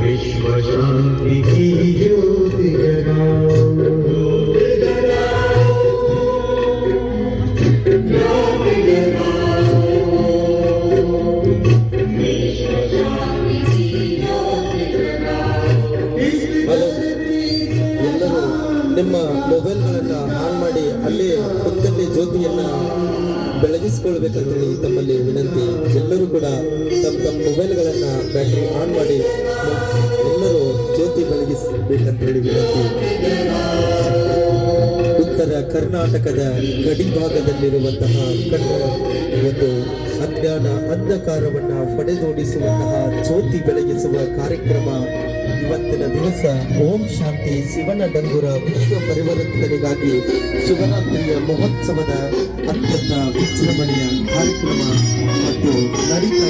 विश्व शांति की ज्योति ಎಲ್ಲರೂ ನಿಮ್ಮ ಮೊಬೈಲ್ಗಳನ್ನು ಆನ್ ಮಾಡಿ ಅಲ್ಲೇ ಪಕ್ಕದಲ್ಲಿ ಜ್ಯೋತಿಯನ್ನ ಬೆಳಗಿಸಿಕೊಳ್ಬೇಕಂತೇಳಿ ತಮ್ಮಲ್ಲಿ ವಿನಂತಿ. ಎಲ್ಲರೂ ಕೂಡ ತಮ್ಮ ತಮ್ಮ ಮೊಬೈಲ್ಗಳನ್ನ ಬ್ಯಾಟ್ರಿ ಆನ್ ಮಾಡಿ ಎಲ್ಲರೂ ಜ್ಯೋತಿ ಬೆಳಗಿಸಬೇಕಂತೇಳಿ ವಿನಂತಿ. ಉತ್ತರ ಕರ್ನಾಟಕದ ಗಡಿ ಭಾಗದಲ್ಲಿರುವಂತಹ ಕನ್ನಡ ಒಂದು ಅಜ್ಞಾನ ಅಂಧಕಾರವನ್ನ ಹೊಡೆದೋಡಿಸುವಂತಹ ಜ್ಯೋತಿ ಬೆಳಗಿಸುವ ಕಾರ್ಯಕ್ರಮ ಇವತ್ತಿನ ದಿವಸ ಓಂ ಶಾಂತಿ ಶಿವನ ಡಂಗುರ ವಿಶ್ವ ಪರಿವರ್ತನೆಗಾಗಿ ಶಿವರಾತ್ರಿಯ ಮಹೋತ್ಸವದ ಅತ್ಯಂತ ವಿಜೃಂಭಣೆಯ ಕಾರ್ಯಕ್ರಮ ಮತ್ತು ನಡೀತಾ